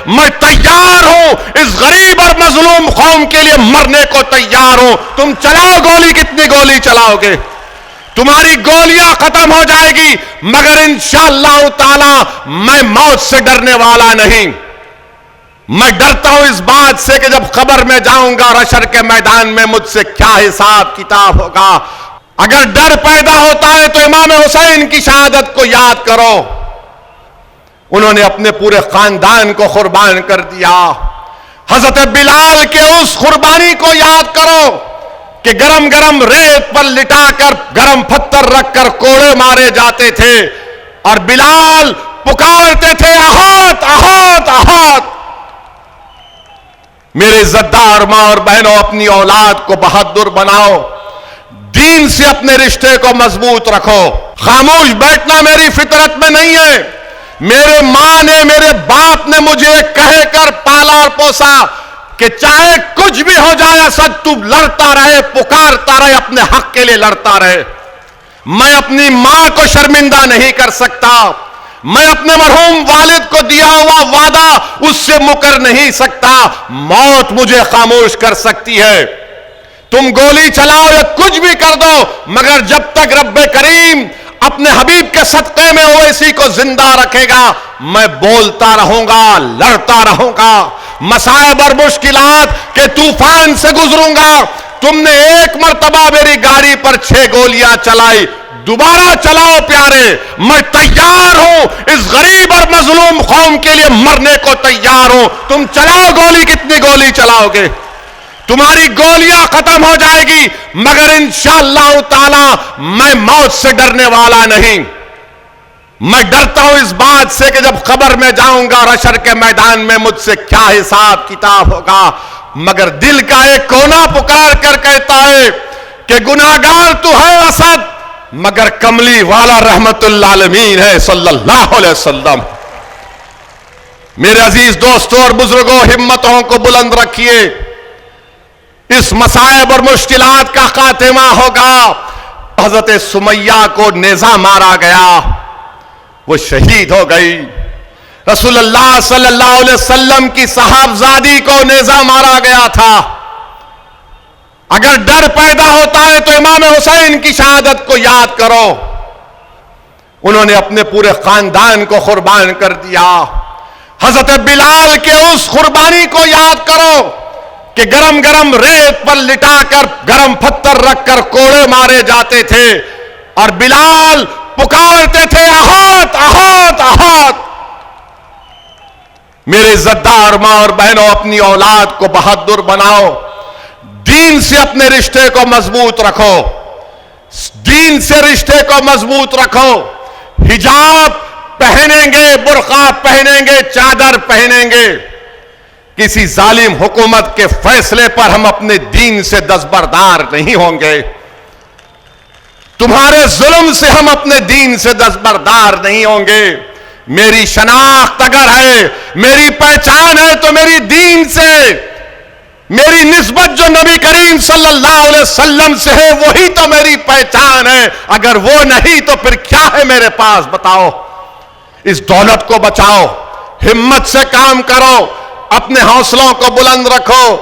میں تیار ہوں، اس غریب اور مظلوم قوم کے لیے مرنے کو تیار ہوں۔ تم چلاؤ گولی، کتنی گولی چلاؤ گے؟ تمہاری گولیاں ختم ہو جائے گی، مگر انشاءاللہ تعالی میں موت سے ڈرنے والا نہیں۔ میں ڈرتا ہوں اس بات سے کہ جب قبر میں جاؤں گا، حشر کے میدان میں مجھ سے کیا حساب کتاب ہوگا۔ اگر ڈر پیدا ہوتا ہے تو امام حسین کی شہادت کو یاد کرو، انہوں نے اپنے پورے خاندان کو قربان کر دیا۔ حضرت بلال کے اس قربانی کو یاد کرو کہ گرم گرم ریت پر لٹا کر، گرم پتھر رکھ کر کوڑے مارے جاتے تھے، اور بلال پکارتے تھے احد احد احد۔ میرے عزتدار ماں اور بہنوں، اپنی اولاد کو بہادر بناؤ، دین سے اپنے رشتے کو مضبوط رکھو۔ خاموش بیٹھنا میری فطرت میں نہیں ہے۔ میرے ماں نے، میرے باپ نے مجھے کہہ کر پالا اور پوسا کہ چاہے کچھ بھی ہو جائے اسد، تو لڑتا رہے، پکارتا رہے، اپنے حق کے لیے لڑتا رہے۔ میں اپنی ماں کو شرمندہ نہیں کر سکتا، میں اپنے مرحوم والد کو دیا ہوا وعدہ اس سے مکر نہیں سکتا۔ موت مجھے خاموش کر سکتی ہے، تم گولی چلاؤ یا کچھ بھی کر دو، مگر جب تک رب کریم اپنے حبیب کے صدقے میں اویسی کو زندہ رکھے گا، میں بولتا رہوں گا، لڑتا رہوں گا، مصائب اور مشکلات کے طوفان سے گزروں گا۔ تم نے ایک مرتبہ میری گاڑی پر 6 گولیاں چلائی، دوبارہ چلاؤ پیارے، میں تیار ہوں، اس غریب اور مظلوم قوم کے لیے مرنے کو تیار ہوں۔ تم چلاؤ گولی، کتنی گولی چلاؤ گے؟ تمہاری گولیاں ختم ہو جائے گی، مگر انشاءاللہ تعالی میں موت سے ڈرنے والا نہیں۔ میں ڈرتا ہوں اس بات سے کہ جب قبر میں جاؤں گا، حشر کے میدان میں مجھ سے کیا حساب کتاب ہوگا، مگر دل کا ایک کونا پکار کر کہتا ہے کہ گناہگار تو ہے اسد، مگر کملی والا رحمت للعالمین ہے صلی اللہ علیہ وسلم۔ میرے عزیز دوستوں اور بزرگوں، ہمتوں کو بلند رکھیے، اس مصائب اور مشکلات کا خاتمہ ہوگا۔ حضرت سمیہ کو نیزہ مارا گیا، وہ شہید ہو گئی۔ رسول اللہ صلی اللہ علیہ وسلم کی صاحبزادی کو نیزہ مارا گیا تھا۔ اگر ڈر پیدا ہوتا ہے تو امام حسین کی شہادت کو یاد کرو، انہوں نے اپنے پورے خاندان کو قربان کر دیا۔ حضرت بلال کے اس قربانی کو یاد کرو کہ گرم گرم ریت پر لٹا کر، گرم پتھر رکھ کر کوڑے مارے جاتے تھے، اور بلال پکارتے تھے احد احد احد۔ میرے عزتدار ماں اور بہنوں، اپنی اولاد کو بہادر بناؤ، دین سے اپنے رشتے کو مضبوط رکھو، دین سے رشتے کو مضبوط رکھو۔ حجاب پہنیں گے، برقع پہنیں گے، چادر پہنیں گے، کسی ظالم حکومت کے فیصلے پر ہم اپنے دین سے دستبردار نہیں ہوں گے، تمہارے ظلم سے ہم اپنے دین سے دستبردار نہیں ہوں گے۔ میری شناخت اگر ہے، میری پہچان ہے تو میری دین سے، میری نسبت جو نبی کریم صلی اللہ علیہ وسلم سے ہے وہی تو میری پہچان ہے۔ اگر وہ نہیں تو پھر کیا ہے میرے پاس، بتاؤ۔ اس دولت کو بچاؤ، ہمت سے کام کرو، اپنے حوصلوں کو بلند رکھو،